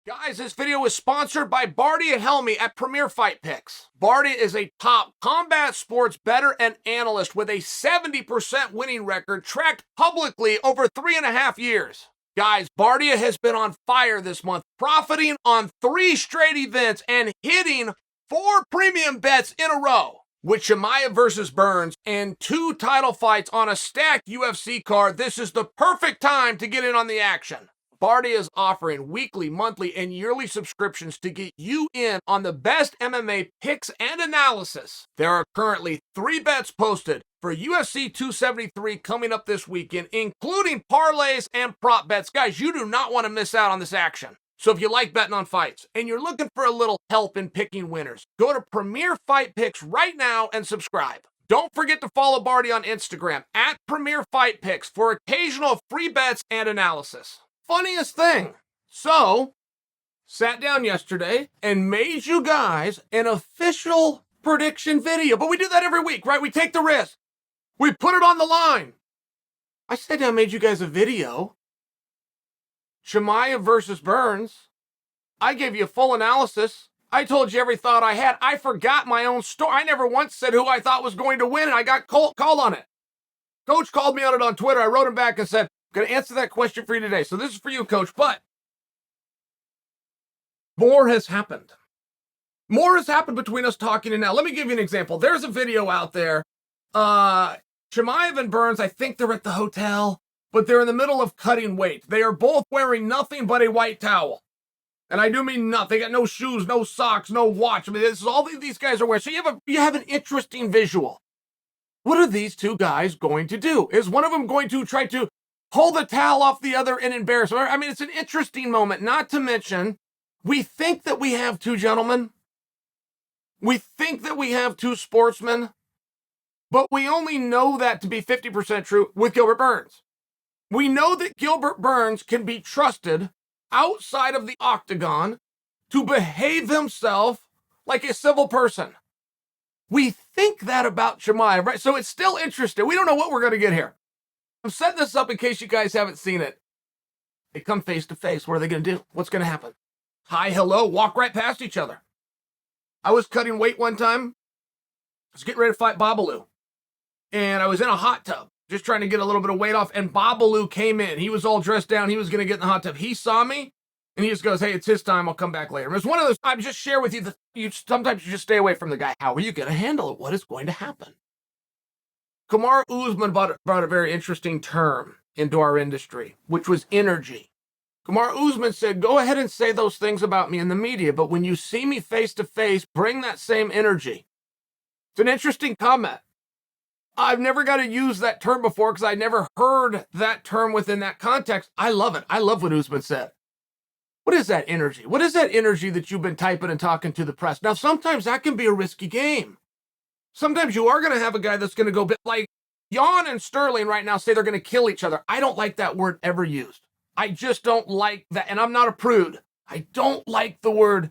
Guys, this video is sponsored by Bardia Helmy at Premier Fight Picks. Bardia is a top combat sports bettor and analyst with a 70% winning record tracked publicly over 3.5 years. Guys, Bardia has been on fire this month, profiting on 3 straight events and hitting 4 premium bets in a row. With Chimaev versus Burns and 2 title fights on a stacked UFC card, this is the perfect time to get in on the action. Bardia is offering weekly, monthly, and yearly subscriptions to get you in on the best MMA picks and analysis. There are currently 3 bets posted for UFC 273 coming up this weekend, including parlays and prop bets. Guys, you do not want to miss out on this action. So if you like betting on fights and you're looking for a little help in picking winners, go to Premier Fight Picks right now and subscribe. Don't forget to follow Bardia on Instagram at Premier Fight Picks for occasional free bets and analysis. Funniest thing. So, sat down yesterday and made you guys an official prediction video. But we do that every week, right? We take the risk. We put it on the line. I sat down and made you guys a video. Chimaev versus Burns. I gave you a full analysis. I told you every thought I had. I forgot my own story. I never once said who I thought was going to win, and I got called on it. Coach called me on it on Twitter. I wrote him back and said, going to answer that question for you today. So this is for you, Coach, but more has happened. More has happened between us talking and now. Let me give you an example. There's a video out there. Chimaev and Burns, I think they're at the hotel, but they're in the middle of cutting weight. They are both wearing nothing but a white towel. And I do mean nothing. They got no shoes, no socks, no watch. I mean, this is all these guys are wearing. So you have an interesting visual. What are these 2 guys going to do? Is one of them going to try to pull the towel off the other and embarrass him? I mean, it's an interesting moment, not to mention, we think that we have 2 gentlemen. We think that we have 2 sportsmen, but we only know that to be 50% true with Gilbert Burns. We know that Gilbert Burns can be trusted outside of the octagon to behave himself like a civil person. We think that about Chimaev, right? So it's still interesting. We don't know what we're going to get here. I'm setting this up in case you guys haven't seen it. They come face to face. What are they going to do? What's going to happen? Hi, hello, walk right past each other. I was cutting weight one time. I was getting ready to fight Babalu. And I was in a hot tub, just trying to get a little bit of weight off. And Babalu came in. He was all dressed down. He was going to get in the hot tub. He saw me, and he just goes, hey, it's his time. I'll come back later. It was one of those, I just share with you that sometimes you just stay away from the guy. How are you going to handle it? What is going to happen? Kamaru Usman brought a very interesting term into our industry, which was energy. Kamaru Usman said, go ahead and say those things about me in the media, but when you see me face to face, bring that same energy. It's an interesting comment. I've never got to use that term before because I never heard that term within that context. I love it. I love what Usman said. What is that energy? What is that energy that you've been typing and talking to the press? Now, sometimes that can be a risky game. Sometimes you are going to have a guy that's going to go like Jon and Sterling right now say they're going to kill each other. I don't like that word ever used. I just don't like that. And I'm not a prude. I don't like the word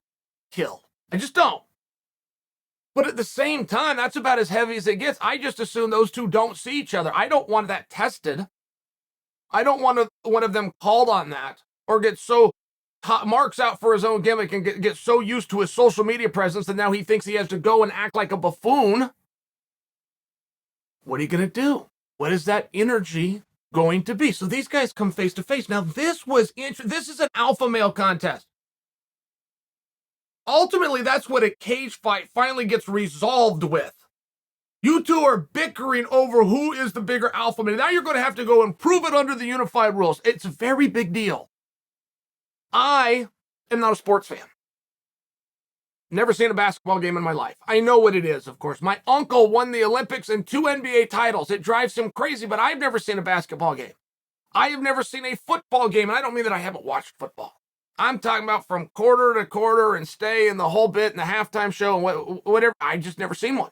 kill. I just don't. But at the same time, that's about as heavy as it gets. I just assume those 2 don't see each other. I don't want that tested. I don't want one of them called on that or get so marks out for his own gimmick and get so used to his social media presence that now he thinks he has to go and act like a buffoon. What are you going to do? What is that energy going to be? So these guys come face to face. Now this is an alpha male contest. Ultimately, that's what a cage fight finally gets resolved with. You 2 are bickering over who is the bigger alpha male. Now you're going to have to go and prove it under the unified rules. It's a very big deal. I am not a sports fan. Never seen a basketball game in my life. I know what it is, of course. My uncle won the Olympics and 2 NBA titles. It drives him crazy, but I've never seen a basketball game. I have never seen a football game, and I don't mean that I haven't watched football. I'm talking about from quarter to quarter and stay and the whole bit and the halftime show and whatever. I just never seen one.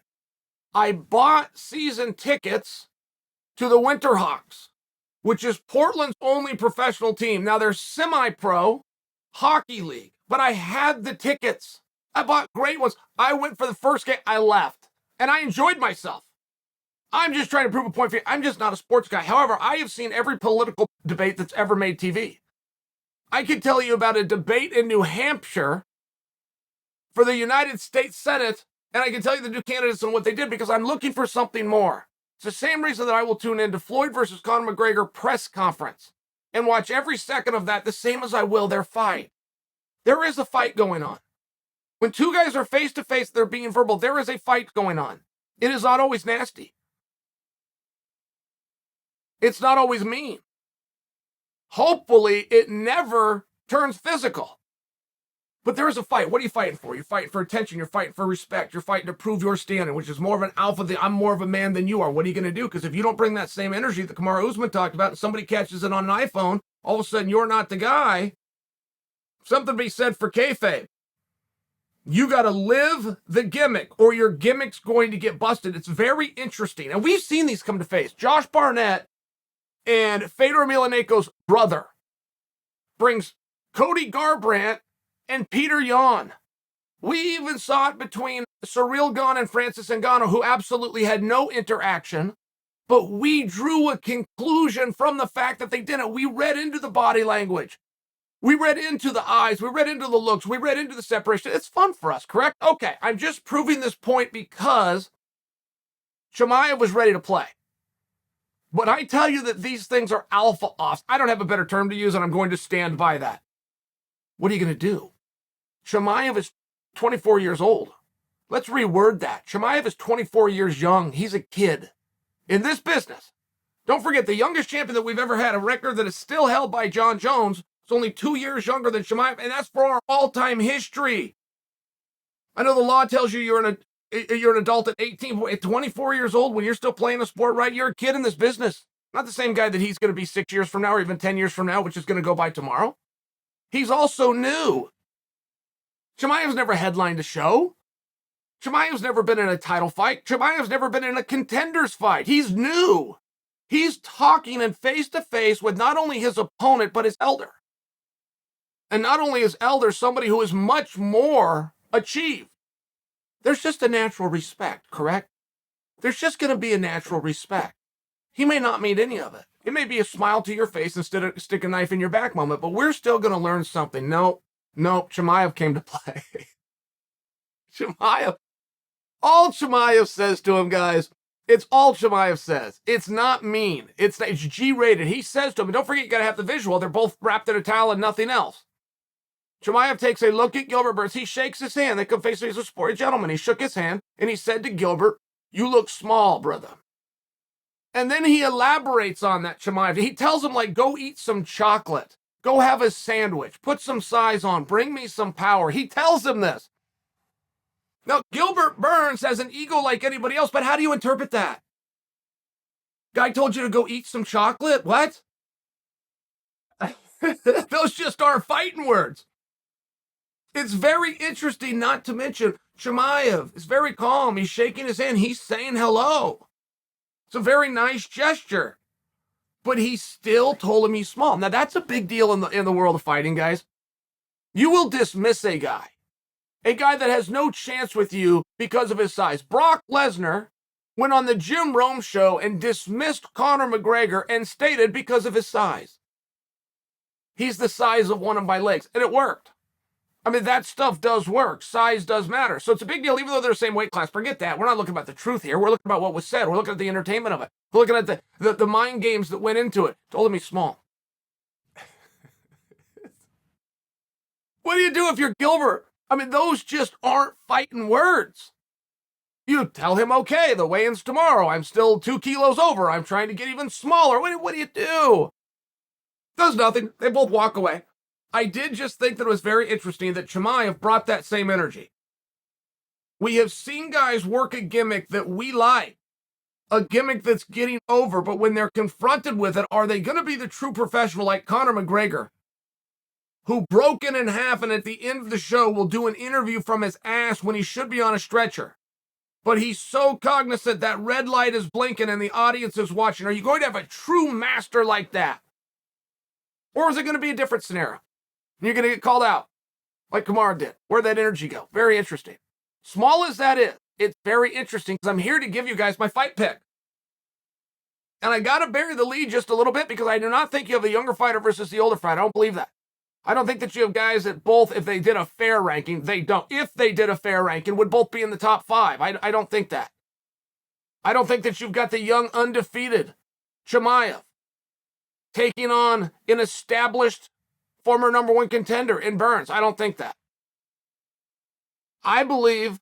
I bought season tickets to the Winterhawks, which is Portland's only professional team. Now they're semi-pro hockey league, but I had the tickets. I bought great ones. I went for the first game. I left, and I enjoyed myself. I'm just trying to prove a point for you. I'm just not a sports guy. However, I have seen every political debate that's ever made TV. I could tell you about a debate in New Hampshire for the United States Senate, and I can tell you the two candidates and what they did because I'm looking for something more. It's the same reason that I will tune into Floyd versus Conor McGregor press conference and watch every second of that the same as I will their fight. There is a fight going on. When two guys are face-to-face, they're being verbal. There is a fight going on. It is not always nasty. It's not always mean. Hopefully, it never turns physical. But there is a fight. What are you fighting for? You're fighting for attention. You're fighting for respect. You're fighting to prove your standing, which is more of an alpha. I'm more of a man than you are. What are you going to do? Because if you don't bring that same energy that Kamaru Usman talked about and somebody catches it on an iPhone, all of a sudden you're not the guy. Something be said for kayfabe. You got to live the gimmick or your gimmick's going to get busted. It's very interesting. And we've seen these come to face. Josh Barnett and Fedor Emelianenko's brother brings Cody Garbrandt and Peter Yan. We even saw it between Cyril Gane and Francis Ngannou, who absolutely had no interaction, but we drew a conclusion from the fact that they didn't. We read into the body language. We read into the eyes. We read into the looks. We read into the separation. It's fun for us, correct? Okay, I'm just proving this point because Chimaev was ready to play. But I tell you that these things are alpha offs. I don't have a better term to use, and I'm going to stand by that. What are you going to do? Chimaev is 24 years old. Let's reword that. Chimaev is 24 years young. He's a kid. In this business, don't forget the youngest champion that we've ever had, a record that is still held by Jon Jones, is only 2 years younger than Chimaev, and that's for our all-time history. I know the law tells you you're an adult at 18, but at 24 years old, when you're still playing a sport, right, you're a kid in this business. Not the same guy that he's going to be 6 years from now or even 10 years from now, which is going to go by tomorrow. He's also new. Chimaev's never headlined a show. Chimaev's never been in a title fight. Chimaev's never been in a contenders fight. He's new. He's talking and face-to-face with not only his opponent, but his elder. And not only his elder, somebody who is much more achieved. There's just a natural respect, correct? There's just going to be a natural respect. He may not mean any of it. It may be a smile to your face instead of stick a knife in your back moment, but we're still going to learn something. No, Chimaev came to play. Chimaev. All Chimaev says to him, guys, it's all Chimaev says. It's not mean. It's G-rated. He says to him, and don't forget, you got to have the visual. They're both wrapped in a towel and nothing else. Chimaev takes a look at Gilbert Burns. He shakes his hand. They come face to face. He's a sporty gentleman. He shook his hand, and he said to Gilbert, "You look small, brother." And then he elaborates on that, Chimaev. He tells him, like, go eat some chocolate. Go have a sandwich. Put some size on. Bring me some power. He tells him this. Now, Gilbert Burns has an ego like anybody else, but how do you interpret that? Guy told you to go eat some chocolate? What? Those just aren't fighting words. It's very interesting, not to mention Chimaev is very calm. He's shaking his hand. He's saying hello. It's a very nice gesture. But he still told him he's small. Now, that's a big deal in the world of fighting, guys. You will dismiss a guy that has no chance with you because of his size. Brock Lesnar went on the Jim Rome show and dismissed Conor McGregor and stated because of his size. He's the size of one of my legs. And it worked. I mean, that stuff does work. Size does matter. So it's a big deal, even though they're the same weight class. Forget that. We're not looking about the truth here. We're looking about what was said. We're looking at the entertainment of it. We're looking at the mind games that went into it. Told him he's small. What do you do if you're Gilbert? I mean, those just aren't fighting words. You tell him, okay, the weigh-in's tomorrow. I'm still 2 kilos over. I'm trying to get even smaller. What do you do? Does nothing. They both walk away. I did just think that it was very interesting that Chimaev brought that same energy. We have seen guys work a gimmick that we like, a gimmick that's getting over, but when they're confronted with it, are they going to be the true professional like Conor McGregor, who broke it in half and at the end of the show will do an interview from his ass when he should be on a stretcher? But he's so cognizant that red light is blinking and the audience is watching. Are you going to have a true master like that? Or is it going to be a different scenario? You're going to get called out like Kamaru did. Where'd that energy go? Very interesting. Small as that is, it's very interesting because I'm here to give you guys my fight pick. And I got to bury the lead just a little bit because I do not think you have the younger fighter versus the older fighter. I don't believe that. I don't think that you have guys that both, if they did a fair ranking, they don't. If they did a fair ranking, would both be in the top 5. I don't think that. I don't think that you've got the young undefeated Chimaev taking on an established former number 1 contender in Burns. I don't think that. I believe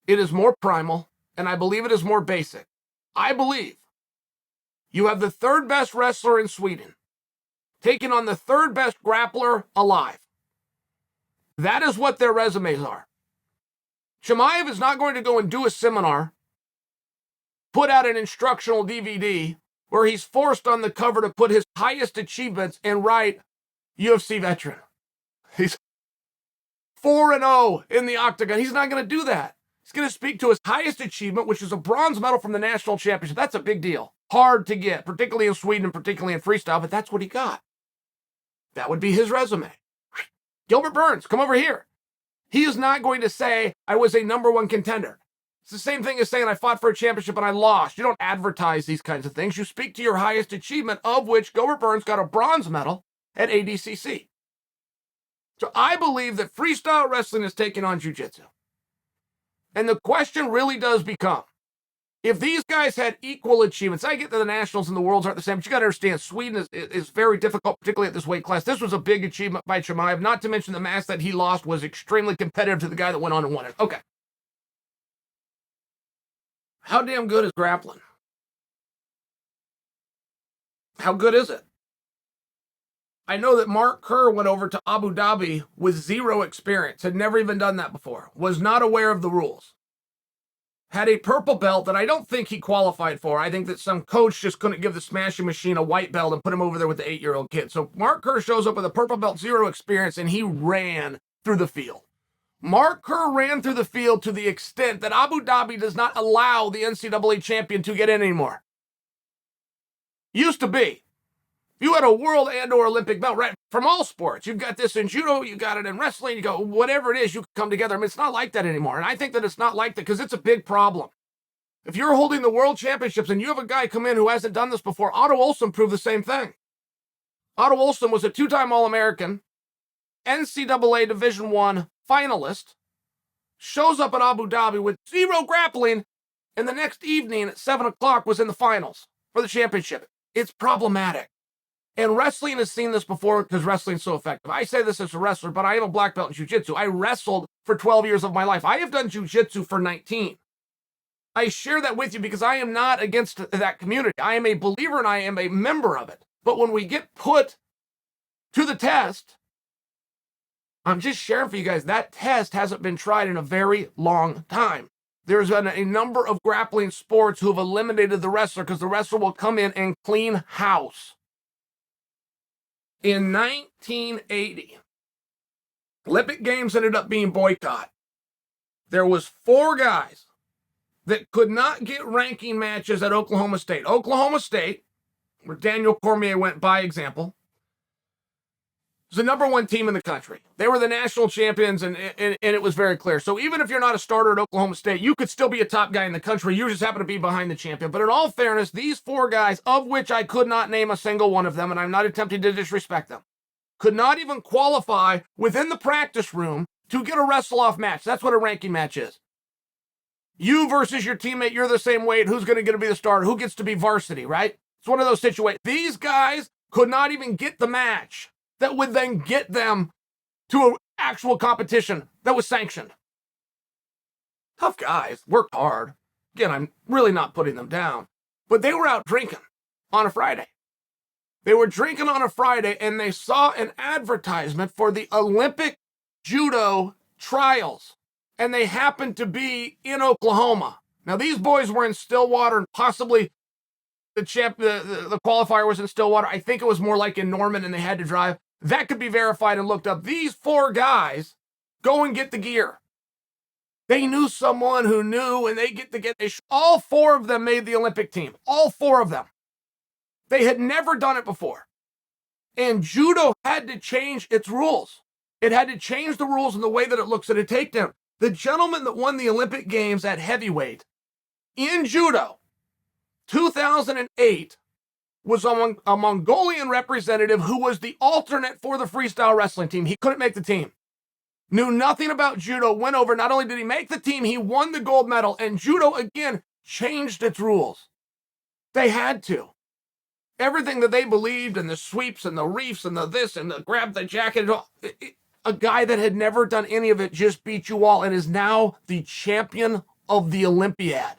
it is more primal, and I believe it is more basic. I believe you have the 3rd best wrestler in Sweden taking on the 3rd best grappler alive. That is what their resumes are. Chimaev is not going to go and do a seminar, put out an instructional DVD where he's forced on the cover to put his highest achievements and write UFC veteran. He's 4-0 in the octagon. He's not going to do that. He's going to speak to his highest achievement, which is a bronze medal from the national championship. That's a big deal. Hard to get, particularly in Sweden and particularly in freestyle, but that's what he got. That would be his resume. Gilbert Burns, come over here. He is not going to say, I was a number 1 contender. It's the same thing as saying I fought for a championship and I lost. You don't advertise these kinds of things. You speak to your highest achievement, of which Gilbert Burns got a bronze medal at ADCC. So I believe that freestyle wrestling is taking on jiu-jitsu. And the question really does become, if these guys had equal achievements, I get that the nationals and the worlds aren't the same, but you got to understand, Sweden is very difficult, particularly at this weight class. This was a big achievement by Chimaev, not to mention the match that he lost was extremely competitive to the guy that went on and won it. Okay. How damn good is grappling? How good is it? I know that Mark Kerr went over to Abu Dhabi with 0 experience, had never even done that before, was not aware of the rules. Had a purple belt that I don't think he qualified for. I think that some coach just couldn't give the Smashing Machine a white belt and put him over there with the 8-year-old kid. So Mark Kerr shows up with a purple belt, 0 experience, and he ran through the field. Mark Kerr ran through the field to the extent that Abu Dhabi does not allow the NCAA champion to get in anymore. Used to be. You had a world and or Olympic belt, right? From all sports. You've got this in judo, you got it in wrestling, you go, whatever it is, you can come together. I mean, it's not like that anymore. And I think that it's not like that because it's a big problem. If you're holding the world championships and you have a guy come in who hasn't done this before, Otto Olsen proved the same thing. Otto Olsen was a 2-time All-American, NCAA Division I finalist, shows up at Abu Dhabi with 0 grappling, and the next evening at 7 o'clock was in the finals for the championship. It's problematic. And wrestling has seen this before because wrestling's so effective. I say this as a wrestler, but I am a black belt in jiu-jitsu. I wrestled for 12 years of my life. I have done jiu-jitsu for 19. I share that with you because I am not against that community. I am a believer and I am a member of it. But when we get put to the test, I'm just sharing for you guys, that test hasn't been tried in a very long time. There's been a number of grappling sports who have eliminated the wrestler because the wrestler will come in and clean house. In 1980, Olympic Games ended up being boycotted. There was 4 guys that could not get ranking matches at Oklahoma State. Oklahoma State, where Daniel Cormier went by example, was the number 1 team in the country. They were the national champions, and it was very clear. So even if you're not a starter at Oklahoma State, you could still be a top guy in the country. You just happen to be behind the champion. But in all fairness, these 4 guys, of which I could not name a single one of them, and I'm not attempting to disrespect them, could not even qualify within the practice room to get a wrestle-off match. That's what a ranking match is. You versus your teammate, you're the same weight. Who's going to be the starter? Who gets to be varsity, right? It's one of those situations. These guys could not even get the match that would then get them to an actual competition that was sanctioned. Tough guys, worked hard. Again, I'm really not putting them down. But they were out drinking on a Friday. They were drinking on a Friday and they saw an advertisement for the Olympic judo trials. And they happened to be in Oklahoma. Now, these boys were in Stillwater and possibly the qualifier was in Stillwater. I think it was more like in Norman and they had to drive. That could be verified and looked up. These 4 guys go and get the gear. They knew someone who knew, and they get the gear. All 4 of them made the Olympic team. All 4 of them. They had never done it before. And judo had to change its rules. It had to change the rules in the way that it looks at a takedown. The gentleman that won the Olympic Games at heavyweight in judo, 2008, was a Mongolian representative who was the alternate for the freestyle wrestling team. He couldn't make the team. Knew nothing about judo, went over. Not only did he make the team, he won the gold medal. And judo, again, changed its rules. They had to. Everything that they believed, and the sweeps and the reefs and the this and the grab the jacket, a guy that had never done any of it just beat you all and is now the champion of the Olympiad.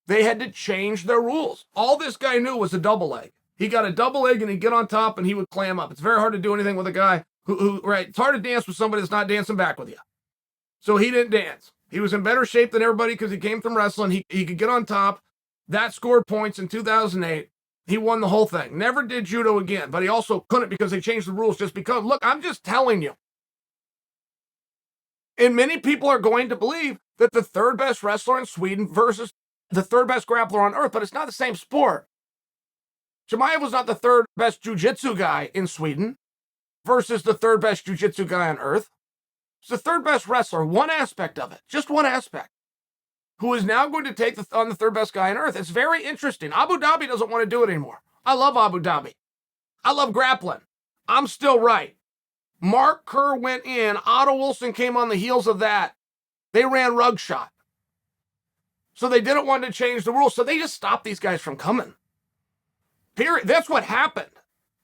They had to change their rules. All this guy knew was a double leg. He got a double leg and he'd get on top and he would clam up. It's very hard to do anything with a guy who right, it's hard to dance with somebody that's not dancing back with you. So he didn't dance. He was in better shape than everybody because he came from wrestling. He could get on top. That scored points in 2008. He won the whole thing. Never did judo again, but he also couldn't because they changed the rules just because. Look, I'm just telling you. And many people are going to believe that the third best wrestler in Sweden versus the third best grappler on earth, but it's not the same sport. Chimaev was not the third best jiu-jitsu guy in Sweden versus the third best jiu-jitsu guy on earth. It's the third best wrestler, one aspect of it, just one aspect, who is now going to take on the third best guy on earth. It's very interesting. Abu Dhabi doesn't want to do it anymore. I love Abu Dhabi. I love grappling. I'm still right. Mark Kerr went in. Otto Wilson came on the heels of that. They ran rug shot. So they didn't want to change the rules. So they just stopped these guys from coming. Period. That's what happened.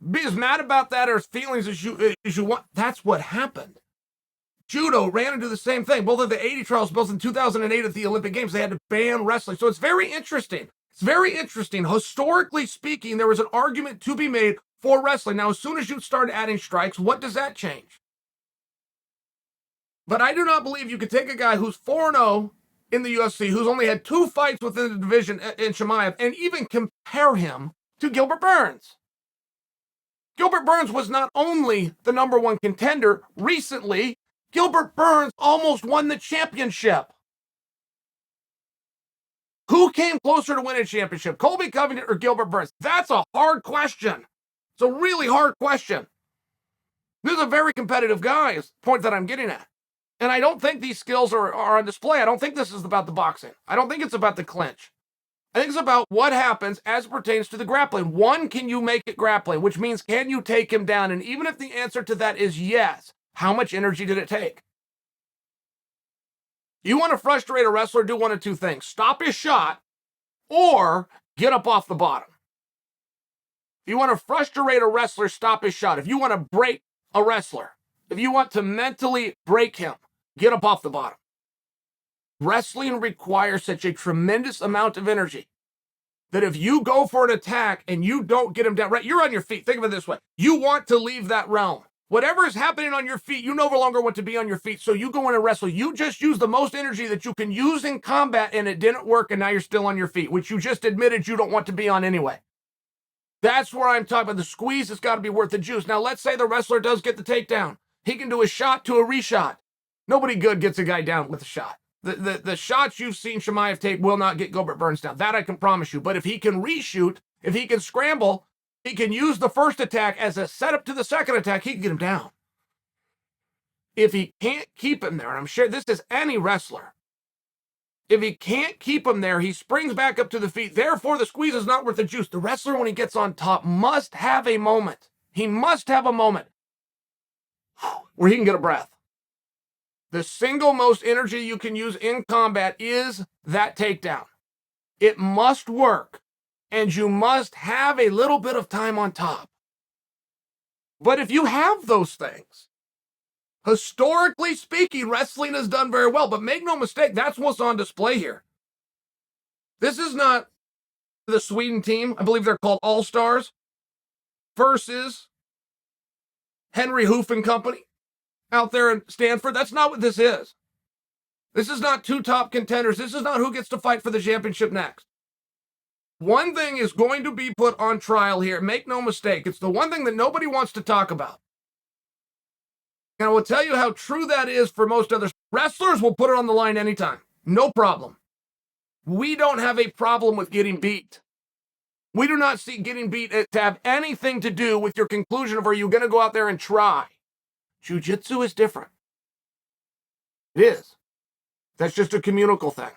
Be as mad about that or as feelings as you want. That's what happened. Judo ran into the same thing. Both of the 80 trials, both in 2008 at the Olympic Games, they had to ban wrestling. So it's very interesting. It's very interesting. Historically speaking, there was an argument to be made for wrestling. Now, as soon as you start adding strikes, what does that change? But I do not believe you could take a guy who's 4-0 in the UFC, who's only had 2 fights within the division in Chimaev, and even compare him to Gilbert Burns. Gilbert Burns was not only the #1 contender recently, Gilbert Burns almost won the championship. Who came closer to winning a championship, Colby Covington or Gilbert Burns? That's a hard question. It's a really hard question. This is a very competitive guy, is the point that I'm getting at. And I don't think these skills are on display. I don't think this is about the boxing. I don't think it's about the clinch. I think it's about what happens as it pertains to the grappling. One, can you make it grappling? Which means, can you take him down? And even if the answer to that is yes, how much energy did it take? You want to frustrate a wrestler, do one of two things. Stop his shot or get up off the bottom. If you want to frustrate a wrestler, stop his shot. If you want to break a wrestler, if you want to mentally break him, get up off the bottom. Wrestling requires such a tremendous amount of energy that if you go for an attack and you don't get him down, right, you're on your feet. Think of it this way. You want to leave that realm. Whatever is happening on your feet, you no longer want to be on your feet. So you go in and wrestle. You just use the most energy that you can use in combat, and it didn't work, and now you're still on your feet, which you just admitted you don't want to be on anyway. That's where I'm talking about. The squeeze has got to be worth the juice. Now, let's say the wrestler does get the takedown. He can do a shot to a reshot. Nobody good gets a guy down with a shot. The shots you've seen Chimaev take will not get Gilbert Burns down. That I can promise you. But if he can reshoot, if he can scramble, he can use the first attack as a setup to the second attack, he can get him down. If he can't keep him there, and I'm sure this is any wrestler, if he can't keep him there, he springs back up to the feet. Therefore, the squeeze is not worth the juice. The wrestler, when he gets on top, must have a moment. He must have a moment where he can get a breath. The single most energy you can use in combat is that takedown. It must work, and you must have a little bit of time on top. But if you have those things, historically speaking, wrestling has done very well. But make no mistake, that's what's on display here. This is not the Sweden team, I believe they're called All-Stars, versus Henry Hoof and Company out there in Stanford. That's not what this is. This is not 2 top contenders. This is not who gets to fight for the championship next. One thing is going to be put on trial here. Make no mistake. It's the one thing that nobody wants to talk about. And I will tell you how true that is for most others. Wrestlers will put it on the line anytime. No problem. We don't have a problem with getting beat. We do not see getting beat to have anything to do with your conclusion of are you going to go out there and try. Jiu-jitsu is different. It is. That's just a communal thing.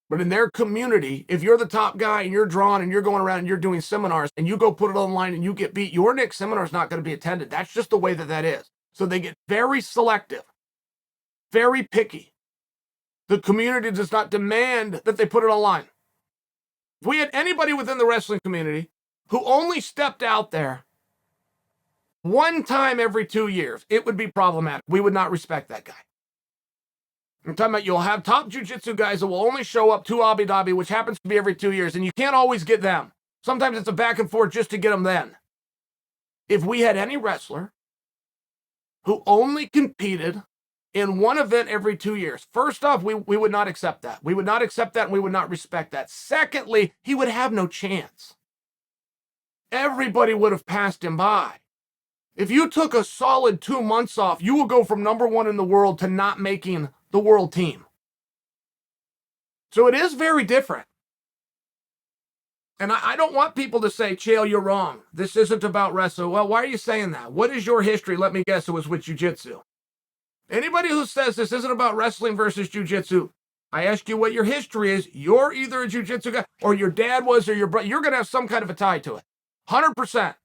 But in their community, if you're the top guy and you're drawn and you're going around and you're doing seminars and you go put it online and you get beat, your next seminar is not going to be attended. That's just the way that is. So they get very selective, very picky. The community does not demand that they put it online. If we had anybody within the wrestling community who only stepped out there one time every 2 years, it would be problematic. We would not respect that guy. I'm talking about you'll have top jiu-jitsu guys that will only show up to Abu Dhabi, which happens to be every 2 years, and you can't always get them. Sometimes it's a back and forth just to get them then. If we had any wrestler who only competed in one event every 2 years, first off, we would not accept that. We would not accept that, and we would not respect that. Secondly, he would have no chance. Everybody would have passed him by. If you took a solid 2 months off, you will go from #1 in the world to not making the world team. So it is very different. And I don't want people to say, Chael, you're wrong. This isn't about wrestling. Well, why are you saying that? What is your history? Let me guess, it was with jiu-jitsu. Anybody who says this isn't about wrestling versus jiu-jitsu, I ask you what your history is. You're either a jiu-jitsu guy or your dad was or your brother. You're going to have some kind of a tie to it. 100%.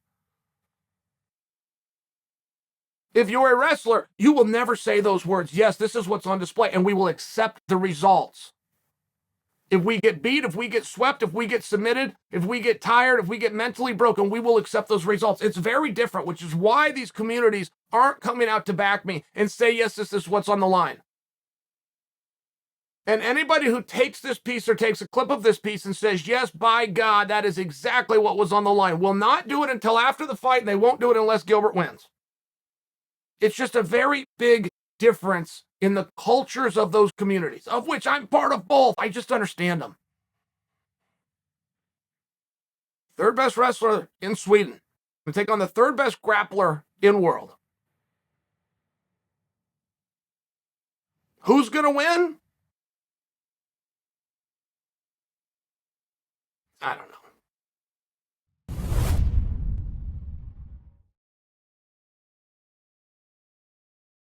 If you're a wrestler, you will never say those words. Yes, this is what's on display, and we will accept the results. If we get beat, if we get swept, if we get submitted, if we get tired, if we get mentally broken, we will accept those results. It's very different, which is why these communities aren't coming out to back me and say, yes, this is what's on the line. And anybody who takes this piece or takes a clip of this piece and says, yes, by God, that is exactly what was on the line, will not do it until after the fight, and they won't do it unless Gilbert wins. It's just a very big difference in the cultures of those communities, of which I'm part of both. I just understand them. Third best wrestler in Sweden. We take on the third best grappler in world. Who's going to win? I don't know.